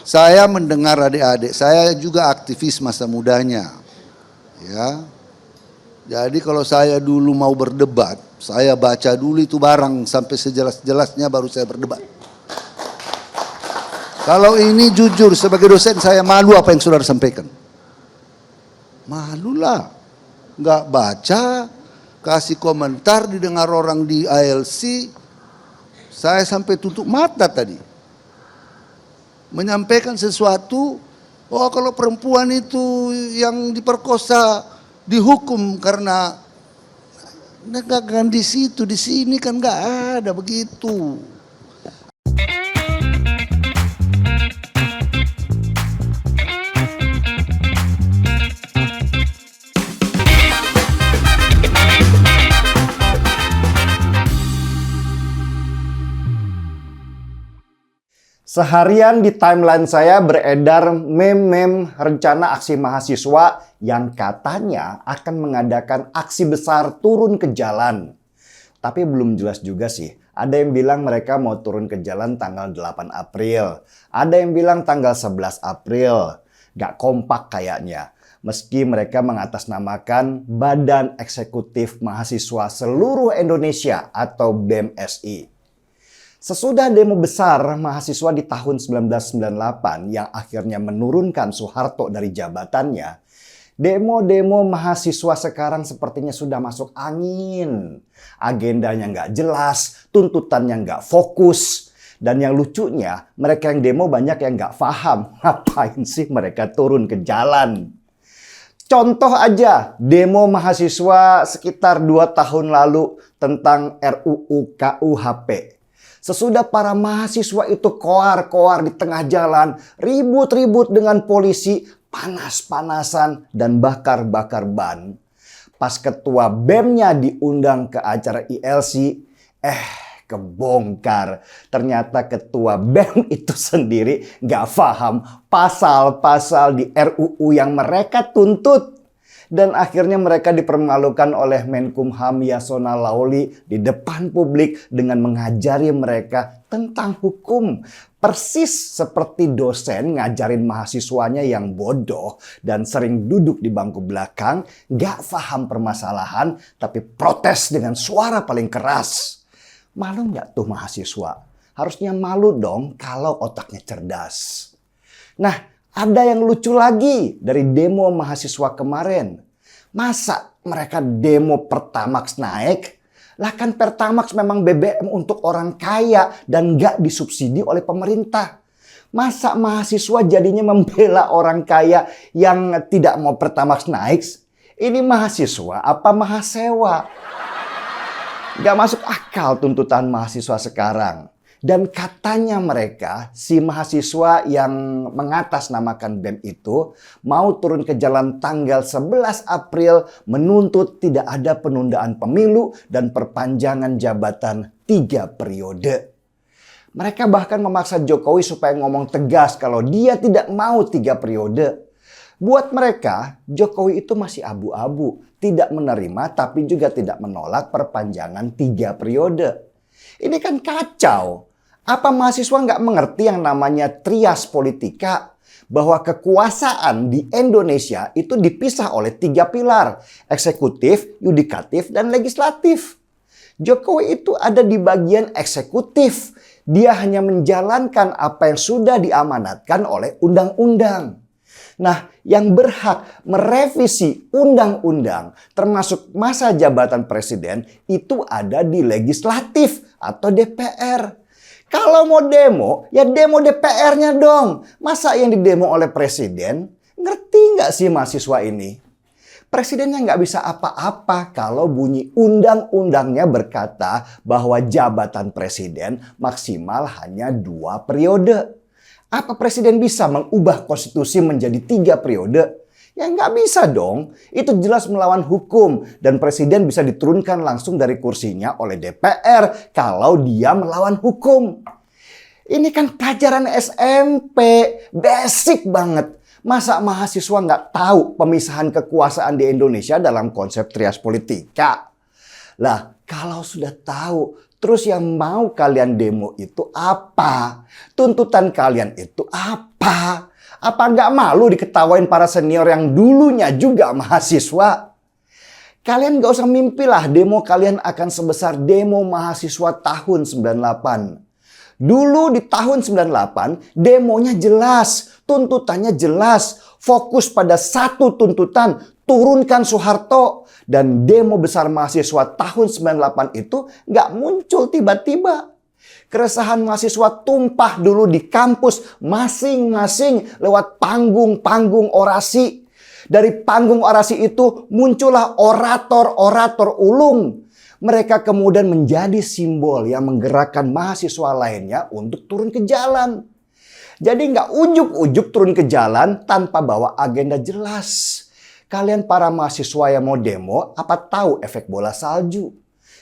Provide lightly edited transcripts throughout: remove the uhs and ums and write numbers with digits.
Saya mendengar adik-adik, saya juga aktivis masa mudanya. Ya. Jadi kalau saya dulu mau berdebat, saya baca dulu itu barang sampai sejelas-jelasnya baru saya berdebat. Kalau ini jujur sebagai dosen saya malu apa yang saudara sampaikan. Malulah. Nggak baca, kasih komentar, didengar orang di ALC, saya sampai tutup mata tadi. Menyampaikan sesuatu, oh kalau perempuan itu yang diperkosa dihukum karena kan di situ, di sini kan nggak ada begitu. Seharian di timeline saya beredar meme-meme rencana aksi mahasiswa yang katanya akan mengadakan aksi besar turun ke jalan. Tapi belum jelas juga sih. Ada yang bilang mereka mau turun ke jalan tanggal 8 April. Ada yang bilang tanggal 11 April. Gak kompak kayaknya. Meski mereka mengatasnamakan Badan Eksekutif Mahasiswa Seluruh Indonesia atau BEMSI. Sesudah demo besar mahasiswa di tahun 1998 yang akhirnya menurunkan Soeharto dari jabatannya, demo-demo mahasiswa sekarang sepertinya sudah masuk angin. Agendanya nggak jelas, tuntutannya nggak fokus. Dan yang lucunya, mereka yang demo banyak yang nggak paham ngapain sih mereka turun ke jalan. Contoh aja, demo mahasiswa sekitar 2 tahun lalu tentang RUU KUHP. Sesudah para mahasiswa itu koar-koar di tengah jalan, ribut-ribut dengan polisi, panas-panasan, dan bakar-bakar ban. Pas ketua BEM-nya diundang ke acara ILC, kebongkar. Ternyata ketua BEM itu sendiri nggak paham pasal-pasal di RUU yang mereka tuntut. Dan akhirnya mereka dipermalukan oleh Menkumham Yasona Laoly di depan publik dengan mengajari mereka tentang hukum. Persis seperti dosen ngajarin mahasiswanya yang bodoh dan sering duduk di bangku belakang, gak paham permasalahan, tapi protes dengan suara paling keras. Malu gak tuh mahasiswa? Harusnya malu dong kalau otaknya cerdas. Nah, ada yang lucu lagi dari demo mahasiswa kemarin. Masa mereka demo Pertamax naik? Lah kan Pertamax memang BBM untuk orang kaya dan gak disubsidi oleh pemerintah. Masa mahasiswa jadinya membela orang kaya yang tidak mau Pertamax naik? Ini mahasiswa apa mahasewa? Gak masuk akal tuntutan mahasiswa sekarang. Dan katanya mereka, si mahasiswa yang mengatasnamakan BEM itu mau turun ke jalan tanggal 11 April menuntut tidak ada penundaan pemilu dan perpanjangan jabatan 3 periode. Mereka bahkan memaksa Jokowi supaya ngomong tegas kalau dia tidak mau 3 periode. Buat mereka, Jokowi itu masih abu-abu, tidak menerima tapi juga tidak menolak perpanjangan 3 periode. Ini kan kacau. Apa mahasiswa nggak mengerti yang namanya trias politika? Bahwa kekuasaan di Indonesia itu dipisah oleh 3 pilar. Eksekutif, yudikatif, dan legislatif. Jokowi itu ada di bagian eksekutif. Dia hanya menjalankan apa yang sudah diamanatkan oleh undang-undang. Nah, yang berhak merevisi undang-undang termasuk masa jabatan presiden itu ada di legislatif atau DPR. Kalau mau demo, ya demo DPR-nya dong. Masa yang didemo oleh presiden? Ngerti nggak sih mahasiswa ini? Presidennya nggak bisa apa-apa kalau bunyi undang-undangnya berkata bahwa jabatan presiden maksimal hanya 2 periode. Apa presiden bisa mengubah konstitusi menjadi 3 periode? Ya nggak bisa dong. Itu jelas melawan hukum. Dan presiden bisa diturunkan langsung dari kursinya oleh DPR kalau dia melawan hukum. Ini kan pelajaran SMP. Basic banget. Masa mahasiswa nggak tahu pemisahan kekuasaan di Indonesia dalam konsep trias politika? Lah, kalau sudah tahu, terus yang mau kalian demo itu apa? Tuntutan kalian itu apa? Apa nggak malu diketawain para senior yang dulunya juga mahasiswa? Kalian nggak usah mimpilah demo kalian akan sebesar demo mahasiswa tahun 98. Dulu di tahun 98, demonya jelas, tuntutannya jelas, fokus pada satu tuntutan, turunkan Soeharto. Dan demo besar mahasiswa tahun 98 itu nggak muncul tiba-tiba. Keresahan mahasiswa tumpah dulu di kampus masing-masing lewat panggung-panggung orasi. Dari panggung orasi itu muncullah orator-orator ulung. Mereka kemudian menjadi simbol yang menggerakkan mahasiswa lainnya untuk turun ke jalan. Jadi nggak ujuk-ujuk turun ke jalan tanpa bawa agenda jelas. Kalian para mahasiswa yang mau demo, apa tahu efek bola salju?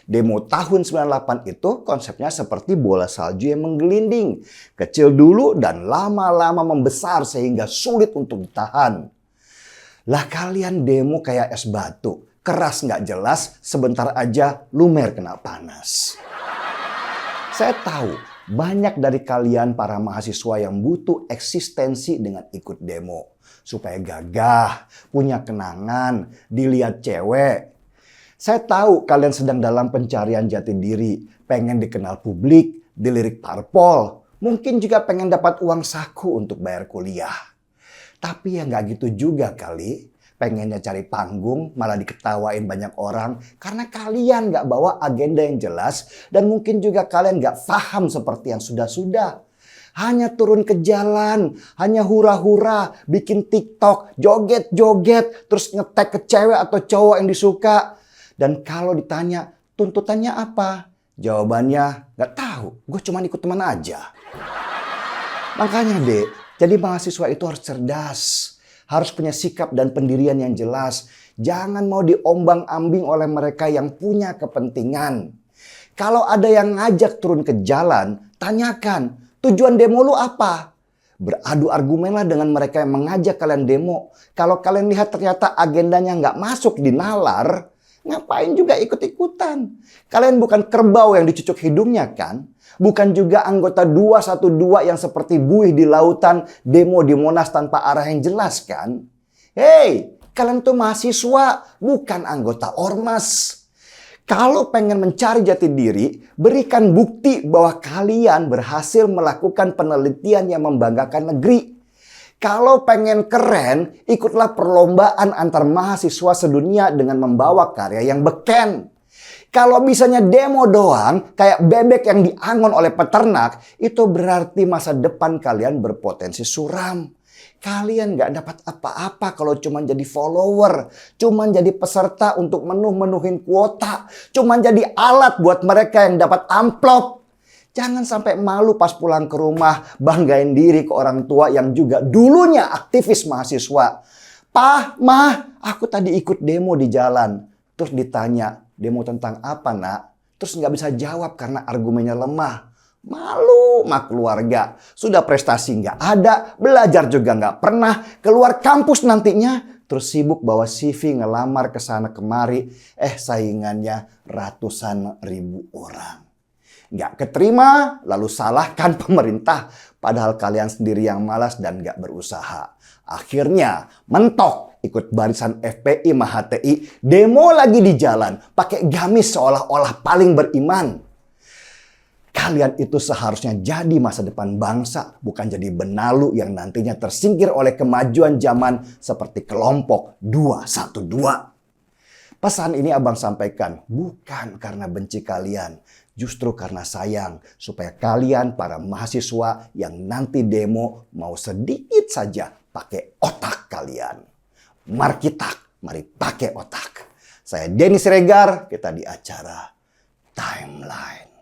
Demo tahun 98 itu konsepnya seperti bola salju yang menggelinding. Kecil dulu dan lama-lama membesar sehingga sulit untuk ditahan. Lah kalian demo kayak es batu. Keras nggak jelas, sebentar aja lumer kena panas. Saya tahu banyak dari kalian para mahasiswa yang butuh eksistensi dengan ikut demo. Supaya gagah, punya kenangan, dilihat cewek. Saya tahu kalian sedang dalam pencarian jati diri, pengen dikenal publik, dilirik parpol. Mungkin juga pengen dapat uang saku untuk bayar kuliah. Tapi ya nggak gitu juga kali. Pengennya cari panggung, malah diketawain banyak orang. Karena kalian nggak bawa agenda yang jelas. Dan mungkin juga kalian nggak paham seperti yang sudah-sudah. Hanya turun ke jalan, hanya hura-hura, bikin TikTok, joget-joget, terus ngetek ke cewek atau cowok yang disuka. Dan kalau ditanya, tuntutannya apa? Jawabannya, nggak tahu, gue cuma ikut teman aja. Makanya dek, jadi mahasiswa itu harus cerdas. Harus punya sikap dan pendirian yang jelas. Jangan mau diombang-ambing oleh mereka yang punya kepentingan. Kalau ada yang ngajak turun ke jalan, tanyakan, tujuan demo lu apa? Beradu argumenlah dengan mereka yang mengajak kalian demo. Kalau kalian lihat ternyata agendanya nggak masuk di nalar, ngapain juga ikut-ikutan? Kalian bukan kerbau yang dicucuk hidungnya kan? Bukan juga anggota 212 yang seperti buih di lautan demo di Monas tanpa arah yang jelas kan? Hei, kalian tuh mahasiswa, bukan anggota ormas. Kalau pengen mencari jati diri, berikan bukti bahwa kalian berhasil melakukan penelitian yang membanggakan negeri. Kalau pengen keren, ikutlah perlombaan antar mahasiswa sedunia dengan membawa karya yang beken. Kalau bisanya demo doang, kayak bebek yang diangon oleh peternak, itu berarti masa depan kalian berpotensi suram. Kalian gak dapat apa-apa kalau cuma jadi follower, cuma jadi peserta untuk menuhin kuota, cuma jadi alat buat mereka yang dapat amplop. Jangan sampai malu pas pulang ke rumah, banggain diri ke orang tua yang juga dulunya aktivis mahasiswa. "Pah, Mah, aku tadi ikut demo di jalan." Terus ditanya, "Demo tentang apa, Nak?" Terus nggak bisa jawab karena argumennya lemah. Malu sama keluarga. Sudah prestasi nggak ada, belajar juga nggak pernah, keluar kampus nantinya. Terus sibuk bawa CV ngelamar ke sana kemari. Saingannya ratusan ribu orang. Nggak keterima, lalu salahkan pemerintah. Padahal kalian sendiri yang malas dan nggak berusaha. Akhirnya mentok ikut barisan FPI sama HTI. Demo lagi di jalan. Pakai gamis seolah-olah paling beriman. Kalian itu seharusnya jadi masa depan bangsa. Bukan jadi benalu yang nantinya tersingkir oleh kemajuan zaman seperti kelompok 212. Pesan ini abang sampaikan bukan karena benci kalian. Justru karena sayang supaya kalian para mahasiswa yang nanti demo mau sedikit saja pakai otak kalian. Mari kita, mari pakai otak. Saya Denny Siregar, kita di acara Timeline.